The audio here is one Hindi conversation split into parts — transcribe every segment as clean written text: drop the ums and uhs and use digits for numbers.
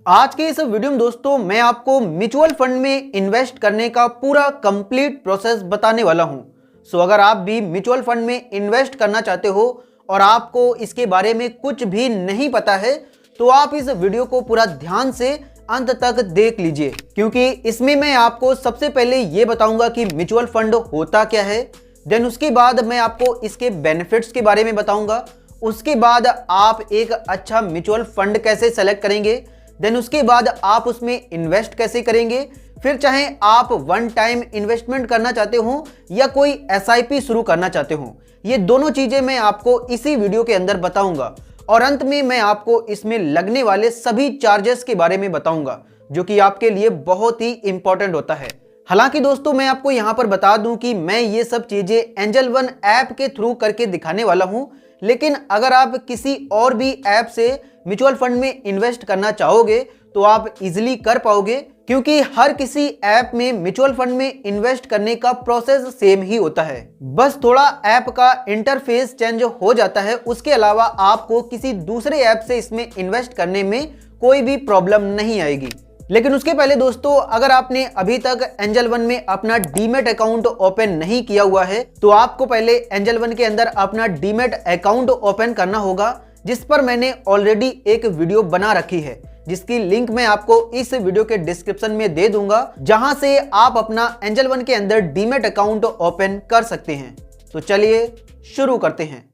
आज के इस वीडियो में दोस्तों मैं आपको म्यूचुअल फंड में इन्वेस्ट करने का पूरा कंप्लीट प्रोसेस बताने वाला हूं। सो अगर आप भी म्यूचुअल फंड में इन्वेस्ट करना चाहते हो और आपको इसके बारे में कुछ भी नहीं पता है तो आप इस वीडियो को पूरा ध्यान से अंत तक देख लीजिए, क्योंकि इसमें मैं आपको सबसे पहले ये बताऊंगा कि म्यूचुअल फंड होता क्या है। देन उसके बाद मैं आपको इसके बेनिफिट्स के बारे में बताऊंगा। उसके बाद आप एक अच्छा म्यूचुअल फंड कैसे सेलेक्ट करेंगे। देन उसके बाद आप उसमें इन्वेस्ट कैसे करेंगे। फिर चाहे आप वन टाइम इन्वेस्टमेंट करना चाहते हो या कोई एसआईपी शुरू करना चाहते हो, ये दोनों चीजें मैं आपको इसी वीडियो के अंदर बताऊंगा। और अंत में मैं आपको इसमें लगने वाले सभी चार्जेस के बारे में बताऊंगा, जो कि आपके लिए बहुत ही इंपॉर्टेंट होता है। हालांकि दोस्तों मैं आपको यहां पर बता दूं कि मैं ये सब चीजें एंजल वन ऐप के थ्रू करके दिखाने वाला हूं, लेकिन अगर आप किसी और भी ऐप से म्यूचुअल फंड में इन्वेस्ट करना चाहोगे तो आप इजीली कर पाओगे, क्योंकि हर किसी ऐप में म्यूचुअल फंड में इन्वेस्ट करने का प्रोसेस सेम ही होता है। बस थोड़ा ऐप का इंटरफेस चेंज हो जाता है। उसके अलावा आपको किसी दूसरे ऐप से इसमें इन्वेस्ट करने में कोई भी प्रॉब्लम नहीं आएगी। लेकिन उसके पहले दोस्तों, अगर आपने अभी तक एंजल वन में अपना डीमैट अकाउंट ओपन नहीं किया हुआ है तो आपको पहले एंजल वन के अंदर अपना डीमैट अकाउंट ओपन करना होगा, जिस पर मैंने ऑलरेडी एक वीडियो बना रखी है, जिसकी लिंक मैं आपको इस वीडियो के डिस्क्रिप्शन में दे दूंगा, जहां से आप अपना एंजल वन के अंदर डीमैट अकाउंट ओपन कर सकते हैं। तो चलिए शुरू करते हैं।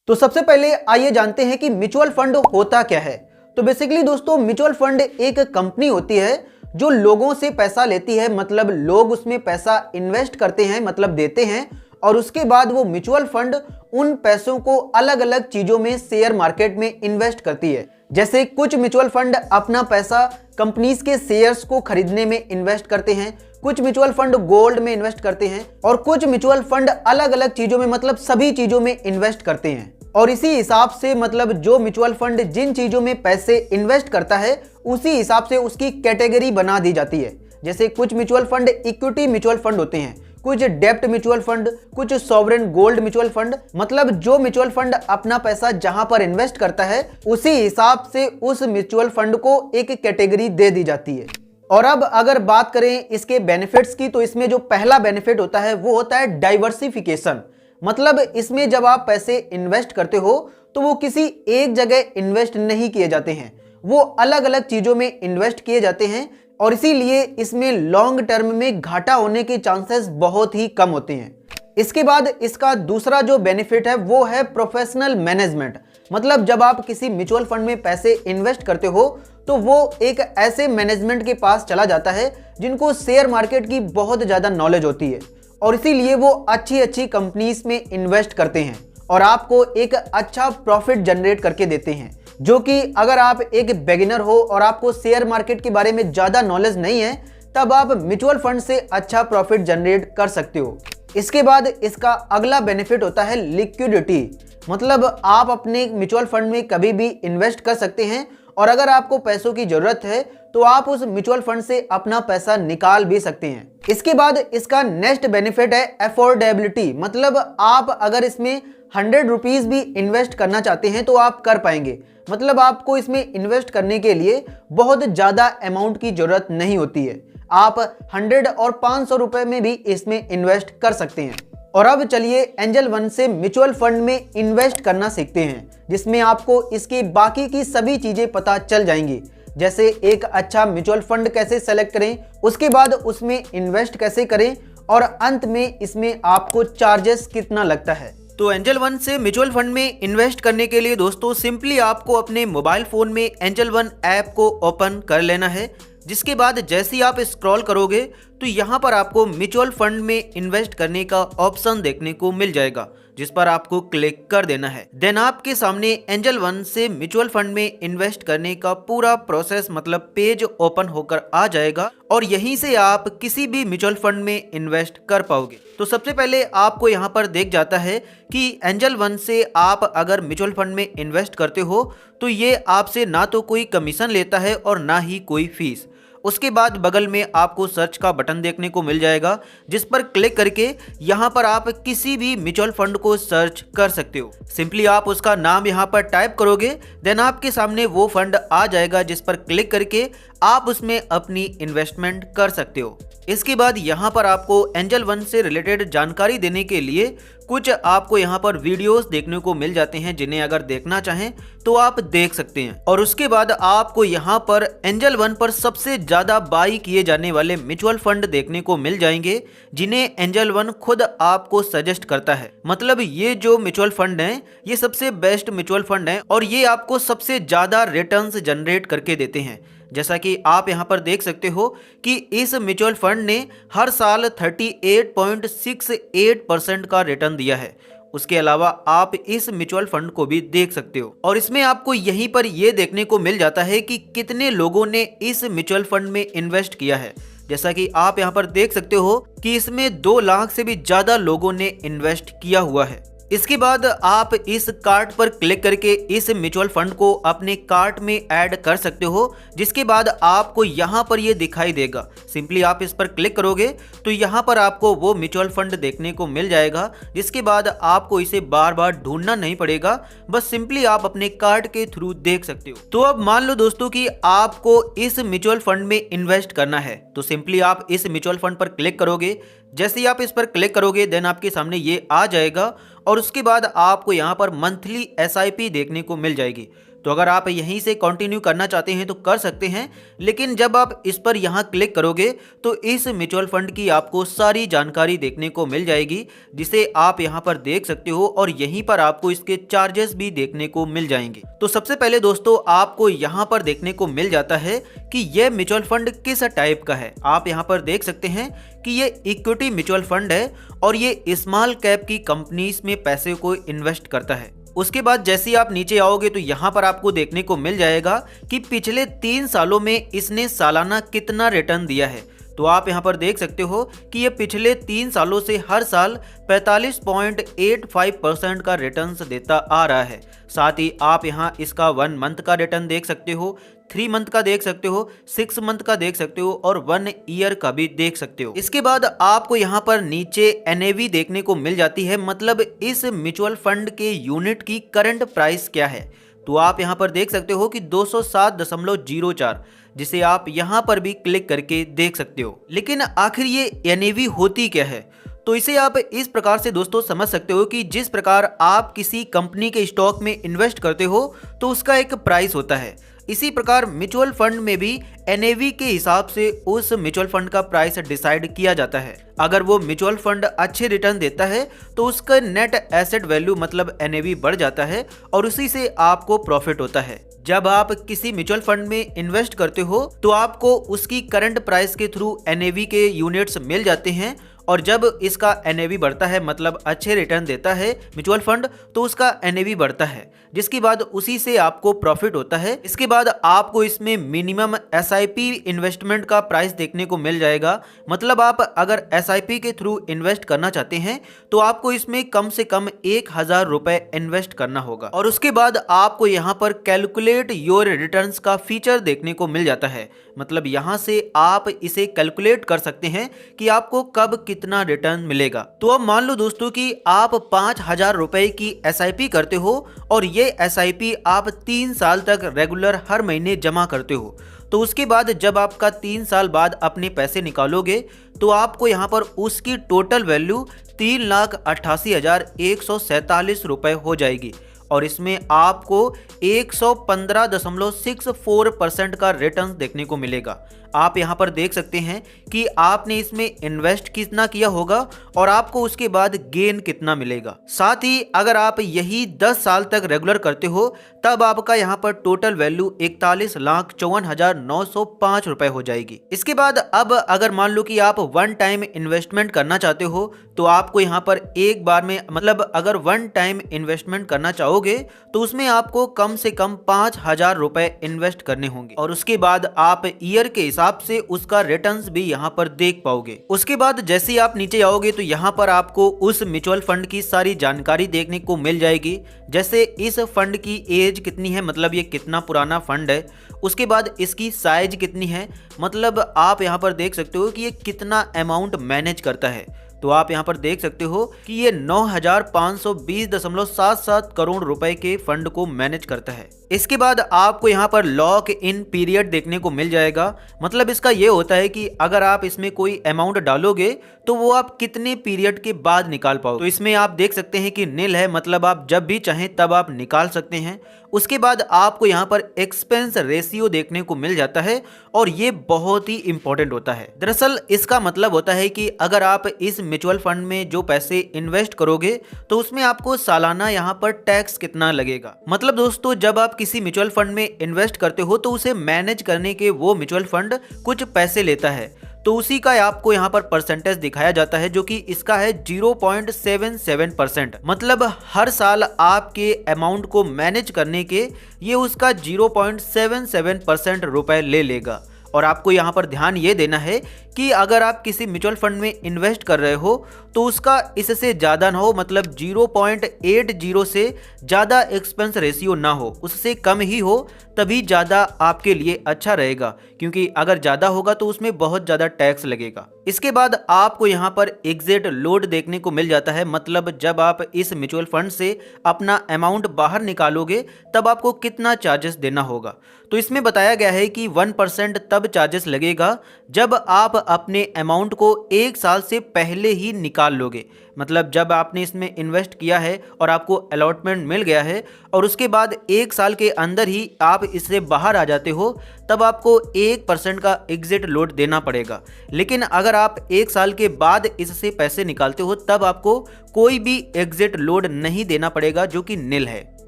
तो सबसे पहले आइए जानते हैं कि म्यूचुअल फंड होता क्या है। तो बेसिकली दोस्तों, म्यूचुअल फंड एक कंपनी होती है जो लोगों से पैसा लेती है, मतलब लोग उसमें पैसा इन्वेस्ट करते हैं, मतलब देते हैं, और उसके बाद वो म्यूचुअल फंड उन पैसों को अलग अलग चीजों में शेयर मार्केट में इन्वेस्ट करती है। जैसे कुछ म्यूचुअल फंड अपना पैसा कंपनीज के शेयर्स को खरीदने में इन्वेस्ट करते हैं, कुछ म्यूचुअल फंड गोल्ड में इन्वेस्ट करते हैं, और कुछ म्यूचुअल फंड अलग अलग चीजों में, मतलब सभी चीजों में इन्वेस्ट करते हैं। और इसी हिसाब से मतलब जो म्यूचुअल फंड जिन चीजों में पैसे इन्वेस्ट करता है उसी हिसाब से उसकी कैटेगरी बना दी जाती है। जैसे कुछ mutual fund equity mutual fund होते हैं, कुछ डेब्ट म्यूचुअल फंड, कुछ सॉवरेन गोल्ड म्यूचुअल फंड। मतलब जो म्यूचुअल फंड अपना पैसा जहां पर इन्वेस्ट करता है उसी हिसाब से उस म्यूचुअल फंड को एक कैटेगरी दे दी जाती है। और अब अगर बात करें इसके बेनिफिट्स की, तो इसमें जो पहला बेनिफिट होता है वो होता है डाइवर्सिफिकेशन। मतलब इसमें जब आप पैसे इन्वेस्ट करते हो तो वो किसी एक जगह इन्वेस्ट नहीं किए जाते हैं, वो अलग अलग चीजों में इन्वेस्ट किए जाते हैं, और इसीलिए इसमें लॉन्ग टर्म में घाटा होने के चांसेस बहुत ही कम होते हैं। इसके बाद इसका दूसरा जो बेनिफिट है वो है प्रोफेशनल मैनेजमेंट। मतलब जब आप किसी म्यूचुअल फंड में पैसे इन्वेस्ट करते हो तो वो एक ऐसे मैनेजमेंट के पास चला जाता है जिनको शेयर मार्केट की बहुत ज्यादा नॉलेज होती है, और इसीलिए वो अच्छी अच्छी कंपनीज में इन्वेस्ट करते हैं और आपको एक अच्छा प्रॉफिट जनरेट करके देते हैं। जो कि अगर आप एक बिगिनर हो और आपको शेयर मार्केट के बारे में ज़्यादा नॉलेज नहीं है, तब आप म्यूचुअल फंड से अच्छा प्रॉफिट जनरेट कर सकते हो। इसके बाद इसका अगला बेनिफिट होता है लिक्विडिटी। मतलब आप अपने म्यूचुअल फंड में कभी भी इन्वेस्ट कर सकते हैं, और अगर आपको पैसों की जरूरत है तो आप उस म्यूचुअल फंड से अपना पैसा निकाल भी सकते हैं। इसके बाद इसका नेक्स्ट बेनिफिट है अफोर्डेबिलिटी। मतलब आप अगर इसमें 100 रुपीज भी इन्वेस्ट करना चाहते हैं तो आप कर पाएंगे। मतलब आपको इसमें इन्वेस्ट करने के लिए बहुत ज़्यादा अमाउंट की जरूरत नहीं होती है, आप 100 और 500 रुपए में भी इसमें इन्वेस्ट कर सकते हैं। और अब चलिए एंजल वन से म्यूचुअल फंड में इन्वेस्ट करना सीखते हैं, जिसमें आपको इसकी बाकी की सभी चीज़ें पता चल जाएंगी। जैसे एक अच्छा म्यूचुअल फंड कैसे सेलेक्ट करें, उसके बाद उसमें इन्वेस्ट कैसे करें, और अंत में इसमें आपको चार्जेस कितना लगता है। तो एंजल वन से म्यूचुअल फंड में इन्वेस्ट करने के लिए दोस्तों सिंपली आपको अपने मोबाइल फ़ोन में एंजल वन ऐप को ओपन कर लेना है। जिसके बाद जैसे ही आप स्क्रॉल करोगे तो यहाँ पर आपको म्यूचुअल फंड में इन्वेस्ट करने का ऑप्शन देखने को मिल जाएगा, जिस पर आपको क्लिक कर देना है। देन आपके सामने एंजल वन से म्यूचुअल फंड में इन्वेस्ट करने का पूरा प्रोसेस मतलब पेज ओपन होकर आ जाएगा, और यहीं से आप किसी भी म्यूचुअल फंड में इन्वेस्ट कर पाओगे। तो सबसे पहले आपको यहाँ पर देख जाता है कि एंजल वन से आप अगर म्यूचुअल फंड में इन्वेस्ट करते हो तो ये आपसे ना तो कोई कमीशन लेता है और ना ही कोई फीस। उसके बाद बगल में आपको सर्च का बटन देखने को मिल जाएगा, जिस पर क्लिक करके यहाँ पर आप किसी भी म्यूचुअल फंड को सर्च कर सकते हो। सिंपली आप उसका नाम यहाँ पर टाइप करोगे, देन आपके सामने वो फंड आ जाएगा, जिस पर क्लिक करके आप उसमें अपनी इन्वेस्टमेंट कर सकते हो। इसके बाद यहाँ पर आपको एंजल वन से रिलेटेड जानकारी देने के लिए कुछ आपको यहाँ पर वीडियोस देखने को मिल जाते हैं, जिन्हें अगर देखना चाहें तो आप देख सकते हैं। और उसके बाद आपको यहाँ पर एंजल वन पर सबसे ज़्यादा बाई किए जाने वाले म्यूचुअल फंड देखने को मिल जाएंगे, जिन्हें एंजल वन खुद आपको सजेस्ट करता है। मतलब ये जो म्यूचुअल फंड हैं, ये सबसे बेस्ट म्यूचुअल फंड हैं और ये आपको सबसे ज़्यादा रिटर्न्स जनरेट करके देते हैं। जैसा कि आप यहाँ पर देख सकते हो कि इस म्यूचुअल फंड ने हर साल 38.68% का रिटर्न दिया है। उसके अलावा आप इस म्यूचुअल फंड को भी देख सकते हो और इसमें आपको यहीं पर यह देखने को मिल जाता है कि कितने लोगों ने इस म्यूचुअल फंड में इन्वेस्ट किया है। जैसा कि आप यहाँ पर देख सकते हो कि इसमें 2 लाख से भी ज्यादा लोगों ने इन्वेस्ट किया हुआ है। इसके बाद आप इस कार्ट पर क्लिक करके इस म्यूचुअल फंड को अपने कार्ट में ऐड कर सकते हो, जिसके बाद आपको यहाँ पर ये दिखाई देगा। सिंपली आप इस पर क्लिक करोगे तो यहाँ पर आपको वो म्यूचुअल फंड देखने को मिल जाएगा, जिसके बाद आपको इसे बार बार ढूंढना नहीं पड़ेगा, बस सिंपली आप अपने कार्ड के थ्रू देख सकते हो। तो अब मान लो दोस्तों कि आपको इस म्यूचुअल फंड में इन्वेस्ट करना है, तो सिंपली आप इस म्यूचुअल फंड पर क्लिक करोगे। जैसे ही आप इस पर क्लिक करोगे देन आपके सामने ये आ जाएगा और उसके बाद आपको यहाँ पर मंथली SIP देखने को मिल जाएगी। तो अगर आप यहीं से कंटिन्यू करना चाहते हैं तो कर सकते हैं, लेकिन जब आप इस पर यहाँ क्लिक करोगे तो इस म्यूचुअल फंड की आपको सारी जानकारी देखने को मिल जाएगी, जिसे आप यहाँ पर देख सकते हो और यहीं पर आपको इसके चार्जेस भी देखने को मिल जाएंगे। तो सबसे पहले दोस्तों आपको यहाँ पर देखने को मिल जाता है कि यह म्यूचुअल फंड किस टाइप का है। आप यहाँ पर देख सकते हैं कि ये इक्विटी म्यूचुअल फंड है और ये स्मॉल कैप की कंपनीज में पैसे को इन्वेस्ट करता है। उसके बाद जैसे ही आप नीचे आओगे तो यहाँ पर आपको देखने को मिल जाएगा कि पिछले 3 सालों में इसने सालाना कितना रिटर्न दिया है। तो आप यहाँ पर देख सकते हो कि ये पिछले 3 सालों से हर साल 45.85% का रिटर्न देता आ रहा है। साथ ही आप यहाँ इसका 1 मंथ का रिटर्न देख सकते हो, 3 मंथ का देख सकते हो, 6 मंथ का देख सकते हो और 1 ईयर का भी देख सकते हो। इसके बाद आपको यहाँ पर नीचे NAV देखने को मिल जाती है, मतलब इस म्यूचुअल फंड के यूनिट की करंट प्राइस क्या है। तो आप यहाँ पर देख सकते हो कि 207.04, जिसे आप यहाँ पर भी क्लिक करके देख सकते हो। लेकिन आखिर ये NAV होती क्या है, तो इसे आप इस प्रकार से दोस्तों समझ सकते हो कि जिस प्रकार आप किसी कंपनी के स्टॉक में इन्वेस्ट करते हो तो उसका एक प्राइस होता है, इसी प्रकार म्यूचुअल फंड में भी NAV के हिसाब से उस म्यूचुअल फंड का प्राइस डिसाइड किया जाता है। अगर वो म्यूचुअल फंड अच्छे रिटर्न देता है तो उसका नेट एसेट वैल्यू मतलब NAV बढ़ जाता है और उसी से आपको प्रॉफिट होता है। जब आप किसी म्यूचुअल फंड में इन्वेस्ट करते हो तो आपको उसकी करंट प्राइस के थ्रू NAV के यूनिट्स मिल जाते हैं और जब इसका NAV बढ़ता है मतलब अच्छे रिटर्न देता है म्यूचुअल फंड तो उसका NAV बढ़ता है, जिसके बाद उसी से आपको प्रॉफिट होता है। इसके बाद आपको इसमें मिनिमम SIP इन्वेस्टमेंट का प्राइस देखने को मिल जाएगा, मतलब आप अगर SIP के थ्रू इन्वेस्ट करना चाहते हैं तो आपको इसमें कम से कम 1000 रुपए इन्वेस्ट करना होगा। और उसके बाद आपको यहाँ पर कैलकुलेट योर रिटर्न्स का फीचर देखने को मिल जाता है, मतलब यहाँ से आप इसे कैलकुलेट कर सकते हैं कि आपको कब कितना रिटर्न मिलेगा। तो अब मान लो दोस्तों कि आप 5000 रुपए की SIP करते हो और ये SIP आप 3 साल तक रेगुलर हर महीने जमा करते हो, तो उसके बाद जब आपका 3 साल बाद अपने पैसे निकालोगे तो आपको यहाँ पर उसकी टोटल वैल्यू 3,88,147 रुपए हो जाएगी और इसमें आपको 115.64% का रिटर्न देखने को मिलेगा। आप यहाँ पर देख सकते हैं कि आपने इसमें इन्वेस्ट कितना किया होगा और आपको उसके बाद गेन कितना मिलेगा। साथ ही अगर आप यही 10 साल तक रेगुलर करते हो तब आपका यहाँ पर टोटल वैल्यू 41,54,905 रुपए हो जाएगी। इसके बाद अब अगर मान लो कि आप 1 टाइम इन्वेस्टमेंट करना चाहते हो तो आपको यहाँ पर एक बार में मतलब अगर 1 टाइम इन्वेस्टमेंट करना चाहोगे तो उसमें आपको कम से कम 5000 रुपए इन्वेस्ट करने होंगे और उसके बाद आप ईयर के हिसाब से उसका रिटर्न्स भी यहाँ पर देख पाओगे। उसके बाद जैसे ही आप नीचे आओगे तो यहाँ पर आपको उस म्यूचुअल फंड की सारी जानकारी देखने को मिल जाएगी, जैसे इस फंड की एज कितनी है, मतलब ये कितना पुराना फंड है। उसके बाद इसकी साइज कितनी है, मतलब आप यहाँ पर देख सकते हो कि ये कितना अमाउंट मैनेज करता है। तो आप यहाँ पर देख सकते हो कि ये 9,520.77 करोड़ रुपए के फंड को मैनेज करता है। इसके बाद आपको यहाँ पर लॉक इन पीरियड देखने को मिल जाएगा। मतलब इसका ये होता है कि अगर आप इसमें कोई अमाउंट डालोगे तो वो आप कितने पीरियड के बाद निकाल पाओ। तो इसमें आप देख सकते हैं कि नील है, मतलब आप जब भी चाहें तब आप निकाल सकते हैं। उसके बाद आपको यहाँ पर एक्सपेंस रेशियो देखने को मिल जाता है और ये बहुत ही इंपॉर्टेंट होता है। दरअसल इसका मतलब होता है कि अगर आप इस म्यूचुअल फंड में जो पैसे इन्वेस्ट करोगे तो उसमें आपको सालाना यहाँ पर टैक्स कितना लगेगा। मतलब दोस्तों जब आप किसी म्यूचुअल फंड में इन्वेस्ट करते हो तो उसे मैनेज करने के वो म्यूचुअल फंड कुछ पैसे लेता है, तो उसी का आपको यहाँ पर परसेंटेज दिखाया जाता है जो कि इसका है 0.77%। मतलब हर साल आपके अमाउंट को मैनेज करने के ये उसका 0.77% रुपए ले लेगा। और आपको यहाँ पर ध्यान ये देना है कि अगर आप किसी म्यूचुअल फंड में इन्वेस्ट कर रहे हो तो उसका इससे ज़्यादा ना हो, मतलब 0.80 से ज़्यादा एक्सपेंस रेशियो ना हो, उससे कम ही हो तभी ज़्यादा आपके लिए अच्छा रहेगा, क्योंकि अगर ज़्यादा होगा तो उसमें बहुत ज़्यादा टैक्स लगेगा। इसके बाद आपको यहाँ पर एग्जिट लोड देखने को मिल जाता है। मतलब जब आप इस म्यूचुअल फंड से अपना अमाउंट बाहर निकालोगे तब आपको कितना चार्जेस देना होगा। तो इसमें बताया गया है कि 1% तब चार्जेस लगेगा जब आप अपने अमाउंट को 1 साल से पहले ही निकाल लोगे। मतलब जब आपने इसमें इन्वेस्ट किया है और आपको अलॉटमेंट मिल गया है और उसके बाद 1 साल के अंदर ही आप इससे बाहर आ जाते हो तब आपको 1% का एग्जिट लोड देना पड़ेगा। लेकिन अगर आप 1 साल के बाद इससे पैसे निकालते हो तब आपको कोई भी एग्जिट लोड नहीं देना पड़ेगा, जो कि नील है।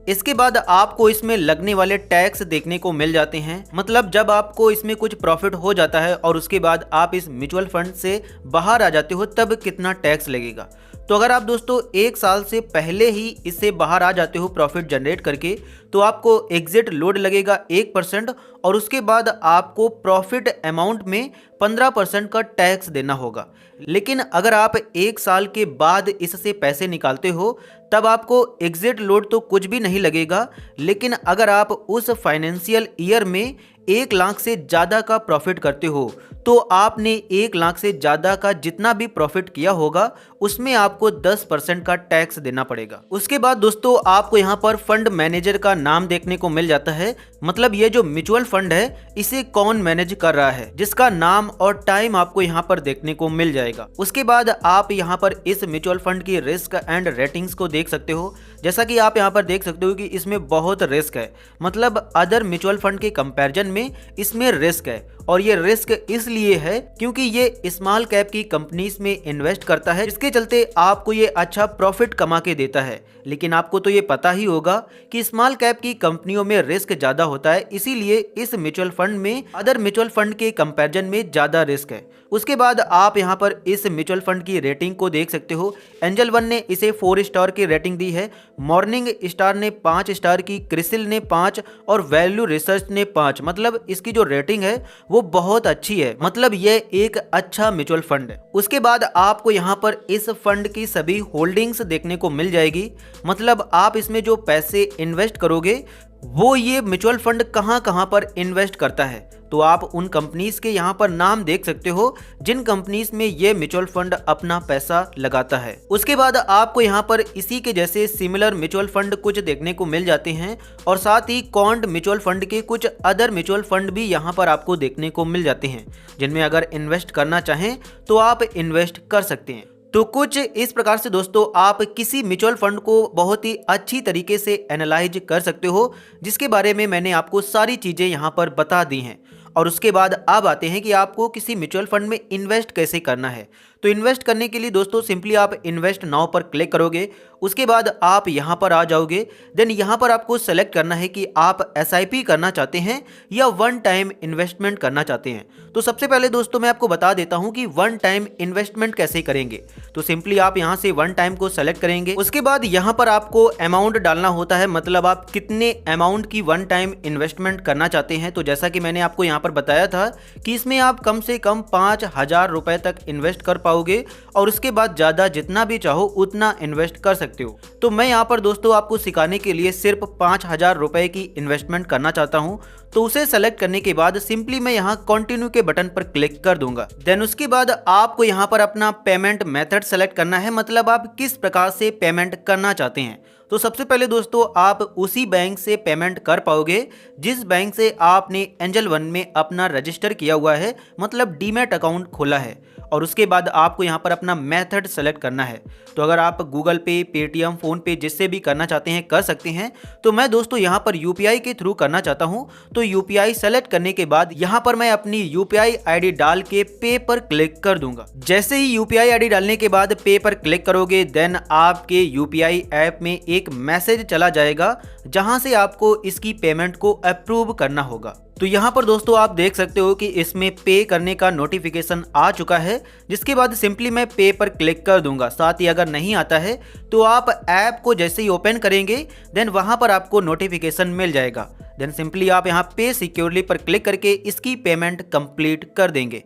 इसके बाद आपको इसमें लगने वाले टैक्स देखने को मिल जाते हैं। मतलब जब आपको इसमें कुछ प्रॉफिट हो जाता है और उसके बाद आप इस म्यूचुअल फंड से बाहर आ जाते हो तब कितना टैक्स लगेगा। तो अगर आप दोस्तों 1 साल से पहले ही इससे बाहर आ जाते हो प्रॉफिट जनरेट करके तो आपको एग्जिट लोड लगेगा 1% और उसके बाद आपको प्रॉफिट अमाउंट में 15% का टैक्स देना होगा। लेकिन अगर आप 1 साल के बाद इससे पैसे निकालते हो तब आपको एग्जिट लोड तो कुछ भी नहीं लगेगा, लेकिन अगर आप उस फाइनेंशियल ईयर में 1 लाख से ज़्यादा का प्रॉफिट करते हो तो आपने 1 लाख से ज़्यादा का जितना भी प्रॉफिट किया होगा उसमें आपको 10% का टैक्स देना पड़ेगा। उसके बाद दोस्तों आपको यहाँ पर फंड मैनेजर का नाम देखने को मिल जाता है। मतलब ये जो म्यूचुअल फंड है इसे कौन मैनेज कर रहा है, जिसका नाम और टाइम आपको यहाँ पर देखने को मिल जाएगा। उसके बाद आप यहाँ पर इस म्यूचुअल फंड की रिस्क एंड रेटिंग्स को देख सकते हो। जैसा कि आप यहाँ पर देख सकते हो कि इसमें बहुत रिस्क है, मतलब अदर म्यूचुअल फंड के कंपैरिजन में इसमें रिस्क है। और ये रिस्क इसलिए है क्योंकि ये स्मॉल कैप की कंपनीज में इन्वेस्ट करता है, जिसके चलते आपको ये अच्छा प्रॉफिट कमा के देता है। लेकिन आपको तो ये पता ही होगा कि स्मॉल कैप की कंपनियों में रिस्क ज़्यादा होता है, इसीलिए इस म्यूचुअल फंड में अदर म्यूचुअल फंड के कंपैरिजन में ज़्यादा रिस्क है। उसके बाद आप यहाँ पर इस म्यूचुअल फंड की रेटिंग को देख सकते हो। एंजल वन ने इसे 4 स्टार की रेटिंग दी है, मॉर्निंग स्टार ने 5 स्टार की, क्रिसिल ने 5 और वैल्यू रिसर्च ने 5। मतलब इसकी जो रेटिंग है वो बहुत अच्छी है, मतलब ये एक अच्छा म्यूचुअल फंड है। उसके बाद आपको यहाँ पर इस फंड की सभी होल्डिंग्स देखने को मिल जाएगी। मतलब आप इसमें जो पैसे इन्वेस्ट करोगे वो ये म्यूचुअल फंड कहाँ कहाँ पर इन्वेस्ट करता है, तो आप उन कंपनीज के यहाँ पर नाम देख सकते हो जिन कंपनीज में ये म्यूचुअल फंड अपना पैसा लगाता है। उसके बाद आपको यहाँ पर इसी के जैसे सिमिलर म्यूचुअल फंड कुछ देखने को मिल जाते हैं और साथ ही कॉन्ड म्यूचुअल फंड के कुछ अदर म्यूचुअल फंड भी यहाँ पर आपको देखने को मिल जाते हैं, जिनमें अगर इन्वेस्ट करना चाहें तो आप इन्वेस्ट कर सकते हैं। तो कुछ इस प्रकार से दोस्तों आप किसी म्यूचुअल फंड को बहुत ही अच्छी तरीके से एनालाइज कर सकते हो, जिसके बारे में मैंने आपको सारी चीज़ें यहाँ पर बता दी हैं। और उसके बाद अब आते हैं कि आपको किसी म्यूचुअल फंड में इन्वेस्ट कैसे करना है। तो इन्वेस्ट करने के लिए दोस्तों सिंपली आप इन्वेस्ट नाउ पर क्लिक करोगे। उसके बाद आप यहाँ पर आ जाओगे। देन यहाँ पर आपको सेलेक्ट करना है कि आप SIP करना चाहते हैं या वन टाइम इन्वेस्टमेंट करना चाहते हैं। तो सबसे पहले दोस्तों मैं आपको बता देता हूँ कि वन टाइम इन्वेस्टमेंट कैसे करेंगे। तो सिंपली आप यहाँ से वन टाइम को सेलेक्ट करेंगे। उसके बाद यहाँ पर आपको अमाउंट डालना होता है, मतलब आप कितने अमाउंट की वन टाइम इन्वेस्टमेंट करना चाहते हैं। तो जैसा कि मैंने आपको यहाँ पर बताया था कि इसमें आप कम से कम 5,000 रुपए तक इन्वेस्ट कर पाओगे और उसके बाद ज़्यादा जितना भी चाहो उतना इन्वेस्ट कर सकते सकते हो। तो मैं यहाँ पर दोस्तों आपको सिखाने के लिए सिर्फ 5,000 रुपए की इन्वेस्टमेंट करना चाहता हूँ। तो उसे सेलेक्ट करने के बाद सिंपली मैं यहाँ कंटिन्यू के बटन पर क्लिक कर दूंगा। देन उसके बाद आपको यहाँ पर अपना पेमेंट मेथड सेलेक्ट करना है, मतलब आप किस प्रकार से पेमेंट करना चाहते हैं। तो सबसे पहले दोस्तों आप उसी बैंक से पेमेंट कर पाओगे जिस बैंक से आपने एंजल वन में अपना रजिस्टर किया हुआ है, मतलब डीमैट अकाउंट खोला है। और उसके बाद आपको यहाँ पर अपना मेथड सेलेक्ट करना है। तो अगर आप गूगल पे, पेटीएम, फ़ोन पे जिससे भी करना चाहते हैं कर सकते हैं। तो मैं दोस्तों यहाँ पर यूपीआई के थ्रू करना चाहता हूँ। तो यूपीआई सेलेक्ट करने के बाद यहाँ पर मैं अपनी यूपीआई आईडी डाल के पे पर क्लिक कर दूंगा। जैसे ही यूपीआई आईडी डालने के बाद पे पर क्लिक करोगे देन आपके यूपीआई ऐप में एक मैसेज चला जाएगा जहां से आपको इसकी पेमेंट को अप्रूव करना होगा। तो यहाँ पर दोस्तों आप देख सकते हो कि इसमें पे करने का नोटिफिकेशन आ चुका है, जिसके बाद सिंपली मैं पे पर क्लिक कर दूंगा। साथ ही अगर नहीं आता है तो आप ऐप को जैसे ही ओपन करेंगे देन वहां पर आपको नोटिफिकेशन मिल जाएगा। देन सिंपली आप यहाँ पे सिक्योरली पर क्लिक करके इसकी पेमेंट कंप्लीट कर देंगे।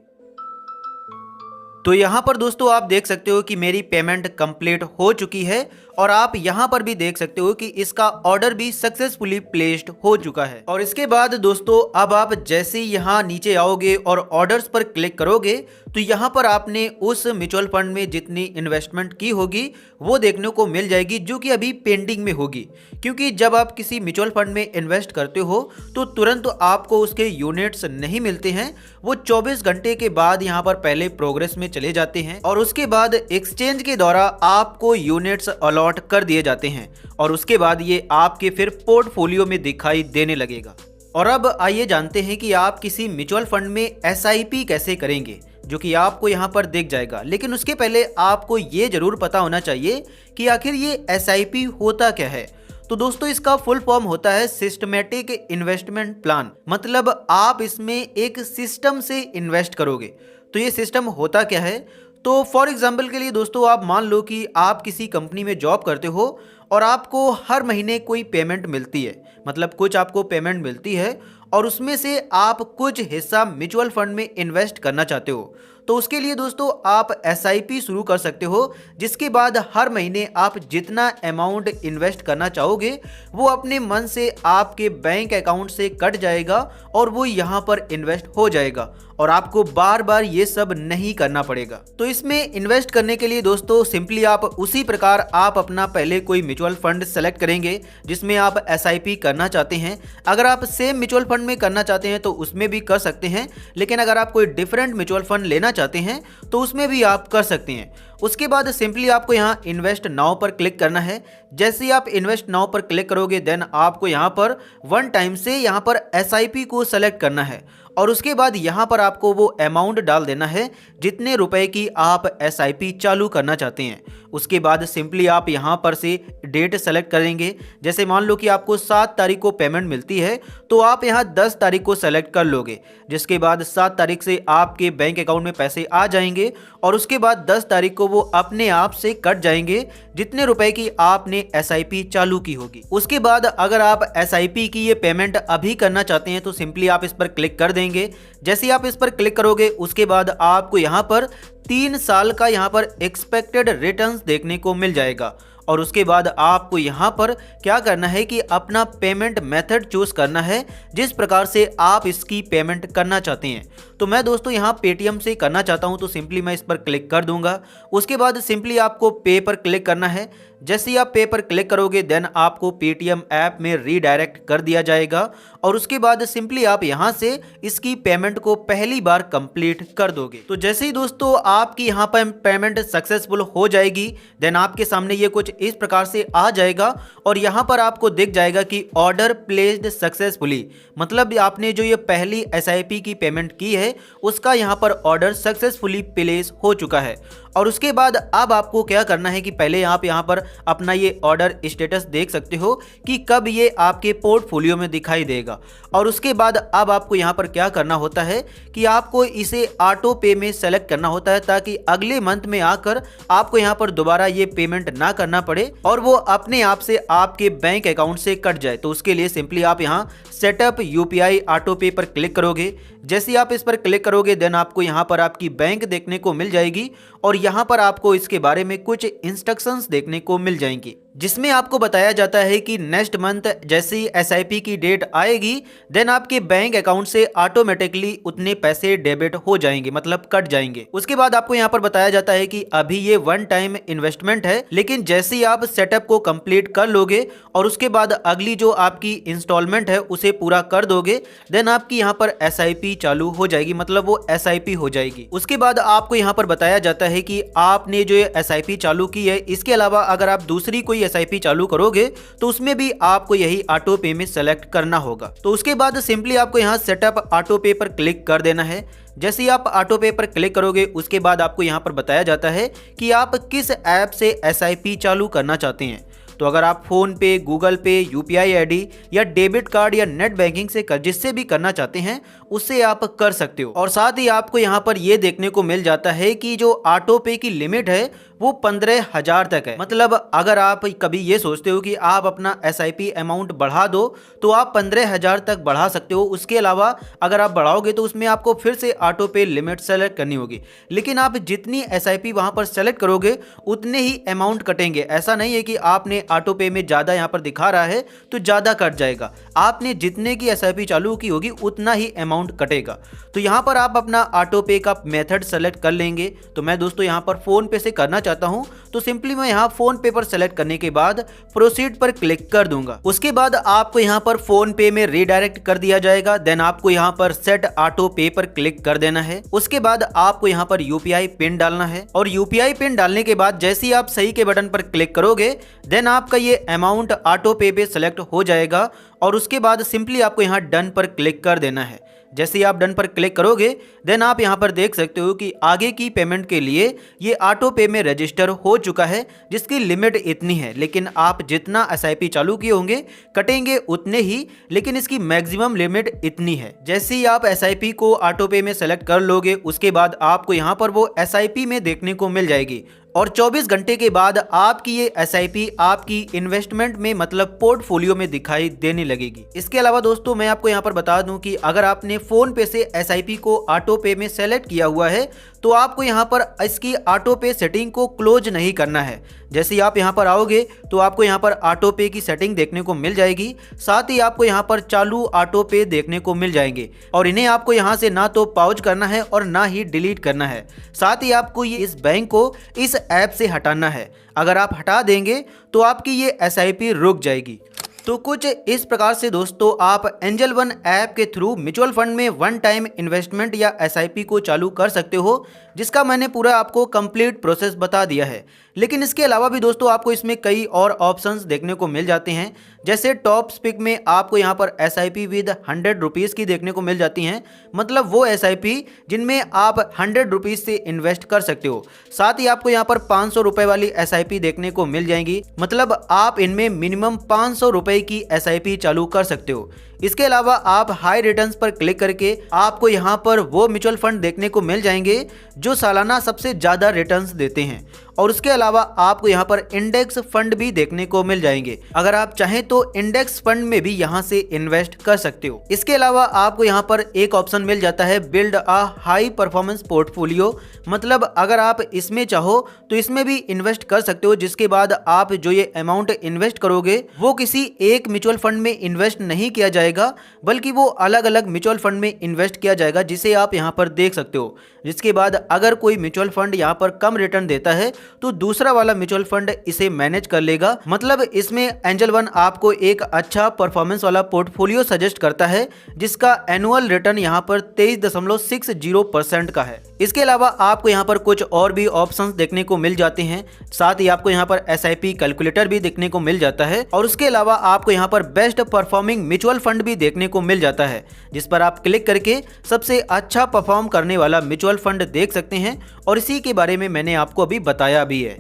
तो यहाँ पर दोस्तों आप देख सकते हो कि मेरी पेमेंट कंप्लीट हो चुकी है और आप यहाँ पर भी देख सकते हो कि इसका ऑर्डर भी सक्सेसफुली प्लेस्ड हो चुका है। और इसके बाद दोस्तों अब आप जैसे ही यहाँ नीचे आओगे और ऑर्डर्स पर क्लिक करोगे तो यहाँ पर आपने उस म्यूचुअल फंड में जितनी इन्वेस्टमेंट की होगी वो देखने को मिल जाएगी, जो कि अभी पेंडिंग में होगी। क्योंकि जब आप किसी म्यूचुअल फंड में इन्वेस्ट करते हो तो तुरंत आपको उसके यूनिट्स नहीं मिलते हैं, वो 24 घंटे के बाद यहाँ पर पहले प्रोग्रेस में चले जाते हैं और उसके बाद एक्सचेंज के द्वारा आपको यूनिट्स अलॉट कर दिए जाते हैं और उसके बाद ये आपके फिर पोर्टफोलियो में दिखाई देने लगेगा। और अब आइए जानते हैं कि आप किसी म्यूचुअल फंड में एसआईपी कैसे करेंगे, जो कि आपको यहाँ पर दिख जाएगा। लेकिन उसके पहले आपको ये जरूर पता होना चाहिए कि आखिर ये एसआईपी होता क्या है। तो दोस्तों इसका फुल फॉर्म होता है सिस्टमैटिक इन्वेस्टमेंट प्लान, मतलब आप इसमें एक सिस्टम से इन्वेस्ट करोगे। तो ये सिस्टम होता क्या है, तो फॉर एग्जाम्पल के लिए दोस्तों आप मान लो कि आप किसी कंपनी में जॉब करते हो और आपको हर महीने कोई पेमेंट मिलती है, मतलब कुछ आपको पेमेंट मिलती है और उसमें से आप कुछ हिस्सा म्यूचुअल फंड में इन्वेस्ट करना चाहते हो। तो उसके लिए दोस्तों आप एसआईपी शुरू कर सकते हो, जिसके बाद हर महीने आप जितना अमाउंट इन्वेस्ट करना चाहोगे वो अपने मन से आपके बैंक अकाउंट से कट जाएगा और वो यहाँ पर इन्वेस्ट हो जाएगा और आपको बार बार ये सब नहीं करना पड़ेगा। तो इसमें इन्वेस्ट करने के लिए दोस्तों सिंपली आप उसी प्रकार आप अपना पहले कोई म्यूचुअल फंड सेलेक्ट करेंगे जिसमें आप एसआईपी करना चाहते हैं। अगर आप सेम म्यूचुअल फंड में करना चाहते हैं तो उसमें भी कर सकते हैं, लेकिन अगर आप कोई डिफरेंट म्यूचुअल फंड लेना चाहते हैं तो उसमें भी आप कर सकते हैं। उसके बाद सिंपली आपको यहाँ इन्वेस्ट नाउ पर क्लिक करना है। जैसे ही आप इन्वेस्ट नाउ पर क्लिक करोगे देन आपको यहाँ पर वन टाइम से यहाँ पर एसआईपी को सेलेक्ट करना है और उसके बाद यहाँ पर आपको वो अमाउंट डाल देना है जितने रुपए की आप एसआईपी चालू करना चाहते हैं। उसके बाद सिंपली आप यहाँ पर से डेट सेलेक्ट करेंगे। जैसे मान लो कि आपको 7 तारीख को पेमेंट मिलती है तो आप यहाँ 10 तारीख को सेलेक्ट कर लोगे, जिसके बाद 7 तारीख से आपके बैंक अकाउंट में पैसे आ जाएंगे और उसके बाद 10 तारीख को वो अपने आप से कट जाएंगे जितने रुपए की आपने एसआईपी चालू की होगी। उसके बाद अगर आप एसआईपी की ये पेमेंट अभी करना चाहते हैं तो सिंपली आप इस पर क्लिक कर देंगे। जैसे ही आप इस पर क्लिक करोगे उसके बाद आपको यहाँ पर 3 साल का यहाँ पर एक्सपेक्टेड रिटर्न्स देखने को मिल जाएगा और उसके बाद आपको यहाँ पर क्या करना है कि अपना पेमेंट मेथड चूज करना है जिस प्रकार से आप इसकी पेमेंट करना चाहते हैं। तो मैं दोस्तों यहाँ पेटीएम से करना चाहता हूँ तो सिंपली मैं इस पर क्लिक कर दूंगा। उसके बाद सिंपली आपको पे पर क्लिक करना है। जैसे ही आप पे पर क्लिक करोगे देन आपको पेटीएम ऐप में रीडायरेक्ट कर दिया जाएगा और उसके बाद सिंपली आप यहाँ से इसकी पेमेंट को पहली बार कंप्लीट कर दोगे। तो जैसे ही दोस्तों आपकी यहाँ पर पेमेंट सक्सेसफुल हो जाएगी देन आपके सामने ये कुछ इस प्रकार से आ जाएगा और यहाँ पर आपको दिख जाएगा कि ऑर्डर प्लेस्ड सक्सेसफुली, मतलब आपने जो ये पहली एसआईपी की पेमेंट की है उसका यहाँ पर ऑर्डर सक्सेसफुली प्लेस हो चुका है। और उसके बाद अब आपको क्या करना है कि पहले आप यहाँ पर अपना ये ऑर्डर स्टेटस देख सकते हो कि कब ये आपके पोर्टफोलियो में दिखाई देगा। और उसके बाद अब आपको यहाँ पर क्या करना होता है कि आपको इसे ऑटो पे में सेलेक्ट करना होता है ताकि अगले मंथ में आकर आपको यहाँ पर दोबारा ये पेमेंट ना करना पड़े और वो अपने आप से आपके बैंक अकाउंट से कट जाए। तो उसके लिए सिंपली आप यहाँ सेटअप यूपीआई ऑटो पे पर क्लिक करोगे। जैसे आप इस पर क्लिक करोगे देन आपको यहाँ पर आपकी बैंक देखने को मिल जाएगी और यहाँ पर आपको इसके बारे में कुछ इंस्ट्रक्शंस देखने को मिल जाएंगी, जिसमें आपको बताया जाता है कि नेक्स्ट मंथ जैसी एसआईपी की डेट आएगी देन आपके बैंक अकाउंट से ऑटोमेटिकली उतने पैसे डेबिट हो जाएंगे, मतलब कट जाएंगे। उसके बाद आपको यहाँ पर बताया जाता है कि अभी ये वन टाइम इन्वेस्टमेंट है, लेकिन जैसे ही आप सेटअप को कंप्लीट कर लोगे और उसके बाद अगली जो आपकी इंस्टॉलमेंट है उसे पूरा कर दोगे देन आपकी यहाँ पर एसआईपी चालू हो जाएगी, मतलब वो एसआईपी हो जाएगी। उसके बाद आपको यहाँ पर बताया जाता है कि आपने जो एसआईपी चालू की है, इसके अलावा अगर आप दूसरी कोई एसआईपी चालू करोगे तो उसमें भी आपको यही ऑटो पे में सेलेक्ट करना होगा। तो उसके बाद सिंपली आपको यहाँ सेटअप ऑटो पे पर क्लिक कर देना है। जैसे ही आप ऑटो पे पर क्लिक करोगे उसके बाद आपको यहाँ पर बताया जाता है कि आप किस ऐप से एसआईपी चालू करना चाहते हैं। तो अगर आप फोन पे, गूगल पे, यूपीआई आईडी या डेबिट कार्ड या नेट बैंकिंग से जिससे भी करना चाहते हैं उससे आप कर सकते हो। और साथ ही आपको यहाँ पर ये देखने को मिल जाता है कि जो ऑटो पे की लिमिट है वो 15,000 तक है। मतलब अगर आप कभी ये सोचते हो कि आप अपना एसआईपी अमाउंट बढ़ा दो तो आप 15,000 तक बढ़ा सकते हो। उसके अलावा अगर आप बढ़ाओगे तो उसमें आपको फिर से ऑटो पे लिमिट सेलेक्ट करनी होगी, लेकिन आप जितनी एसआईपी वहां पर सेलेक्ट करोगे उतने ही अमाउंट कटेंगे। ऐसा नहीं है कि आपने ऑटो पे में ज़्यादा यहाँ पर दिखा रहा है तो ज़्यादा कट जाएगा, आपने जितने की एसआईपी चालू की होगी उतना ही अमाउंट कटेगा। तो यहाँ पर आप अपना ऑटो पे का मेथड सेलेक्ट कर लेंगे। तो मैं दोस्तों यहाँ पर फोन पे से करना चाहता हूं तो सिंपली मैं यहां फोन पे पर सेलेक्ट करने के बाद प्रोसीड पर क्लिक कर दूंगा। उसके बाद आपको यहां पर फोन पे में रीडायरेक्ट कर दिया जाएगा। देन आपको यहां पर सेट ऑटो पे पर क्लिक कर देना है। उसके बाद आपको यहां पर यूपीआई पिन डालना है और यूपीआई पिन डालने के बाद जैसे ही आप सही के बटन पर क्लिक करोगे देन आपका ये अमाउंट ऑटो पे सेलेक्ट हो जाएगा और उसके बाद सिंपली आपको यहां डन पर क्लिक कर देना है। जैसे ही आप डन पर क्लिक करोगे देन आप यहां पर देख सकते हो कि आगे की पेमेंट के लिए ये ऑटो पे में रजिस्टर हो चुका है, जिसकी लिमिट इतनी है। लेकिन आप जितना एसआईपी चालू किए होंगे कटेंगे उतने ही, लेकिन इसकी मैक्सिमम लिमिट इतनी है। जैसे ही आप एसआईपी को ऑटो पे में सेलेक्ट कर लोगे उसके बाद आपको यहां पर वो एसआईपी में देखने को मिल जाएगी और 24 घंटे के बाद आपकी ये एसआईपी आपकी इन्वेस्टमेंट में मतलब पोर्टफोलियो में दिखाई देने लगेगी। इसके अलावा दोस्तों मैं आपको यहाँ पर बता दूं कि अगर आपने फोन पे से एसआईपी को ऑटो पे में सेलेक्ट किया हुआ है तो आपको यहाँ पर इसकी ऑटो पे सेटिंग को क्लोज नहीं करना है। जैसे ही आप यहाँ पर आओगे तो आपको यहाँ पर ऑटो पे की सेटिंग देखने को मिल जाएगी, साथ ही आपको यहाँ पर चालू ऑटो पे देखने को मिल जाएंगे और इन्हें आपको यहाँ से ना तो पॉज करना है और ना ही डिलीट करना है। साथ ही आपको ये इस बैंक को इस ऐप से हटाना है। अगर आप हटा देंगे तो आपकी ये एसआईपी रुक जाएगी। तो कुछ इस प्रकार से दोस्तों आप एंजल वन ऐप के थ्रू म्यूचुअल फंड में वन टाइम इन्वेस्टमेंट या एसआईपी को चालू कर सकते हो, जिसका मैंने पूरा आपको कंप्लीट प्रोसेस बता दिया है। लेकिन इसके अलावा भी दोस्तों आपको इसमें कई और ऑप्शंस देखने को मिल जाते हैं। जैसे टॉप स्पिक में आपको यहाँ पर एसआईपी विद 100 रुपीज़ की देखने को मिल जाती हैं, मतलब वो एसआईपी जिनमें आप 100 रुपीज़ से इन्वेस्ट कर सकते हो। साथ ही आपको यहाँ पर 500 रुपये वाली एसआईपी देखने को मिल जाएंगी, मतलब आप इनमें मिनिमम 500 रुपये की एसआईपी चालू कर सकते हो। इसके अलावा आप हाई रिटर्न्स पर क्लिक करके आपको यहाँ पर वो म्यूचुअल फंड देखने को मिल जाएंगे जो सालाना सबसे ज़्यादा रिटर्न्स देते हैं और उसके अलावा आपको यहाँ पर इंडेक्स फंड भी देखने को मिल जाएंगे। अगर आप चाहें तो इंडेक्स फंड में भी यहाँ से इन्वेस्ट कर सकते हो। इसके अलावा आपको यहाँ पर एक ऑप्शन मिल जाता है build a high performance portfolio, मतलब अगर आप इसमें चाहो तो इसमें भी इन्वेस्ट कर सकते हो, जिसके बाद आप जो ये अमाउंट इन्वेस्ट करोगे वो किसी एक म्यूचुअल फंड में इन्वेस्ट नहीं किया जाएगा, बल्कि वो अलग अलग म्यूचुअल फंड में इन्वेस्ट किया जाएगा, जिसे आप यहाँ पर देख सकते हो। जिसके बाद अगर कोई म्यूचुअल फंड यहाँ पर कम रिटर्न देता है तो दूसरा वाला म्यूचुअल फंड इसे मैनेज कर लेगा। मतलब इसमें एंजल वन आपको एक अच्छा परफॉर्मेंस वाला पोर्टफोलियो सजेस्ट करता है, जिसका एनुअल रिटर्न यहाँ पर 23.60% का है। इसके अलावा आपको यहाँ पर कुछ और भी ऑप्शंस देखने को मिल जाते हैं। साथ ही आपको यहाँ पर एसआईपी कैलकुलेटर भी देखने को मिल जाता है और उसके अलावा आपको यहाँ पर बेस्ट परफॉर्मिंग म्यूचुअल फंड भी देखने को मिल जाता है, जिस पर आप क्लिक करके सबसे अच्छा परफॉर्म करने वाला म्यूचुअल फंड देख सकते हैं और इसी के बारे में मैंने आपको अभी बताया भी है।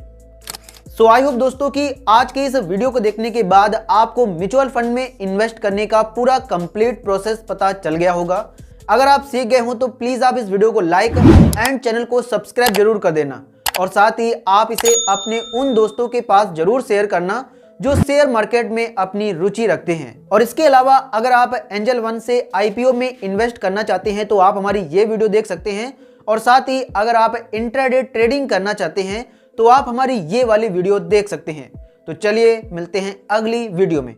सो आई होप दोस्तों कि आज के इस वीडियो को देखने के बाद आपको म्यूचुअल फंड में इन्वेस्ट करने का पूरा कंप्लीट प्रोसेस पता चल गया होगा। अगर आप सीख गए हो तो प्लीज आप इस वीडियो को लाइक एंड चैनल को सब्सक्राइब जरूर कर देना और साथ ही आप इसे अपने उन दोस्तों के पास जरूर शेयर करना जो शेयर मार्केट में अपनी रुचि रखते हैं। और इसके अलावा अगर आप एंजल वन से आईपीओ में इन्वेस्ट करना चाहते हैं तो आप हमारी ये वीडियो देख सकते हैं। और साथ ही अगर आप इंट्राडे ट्रेडिंग करना चाहते हैं तो आप हमारी ये वाली वीडियो देख सकते हैं। तो चलिए मिलते हैं अगली वीडियो में।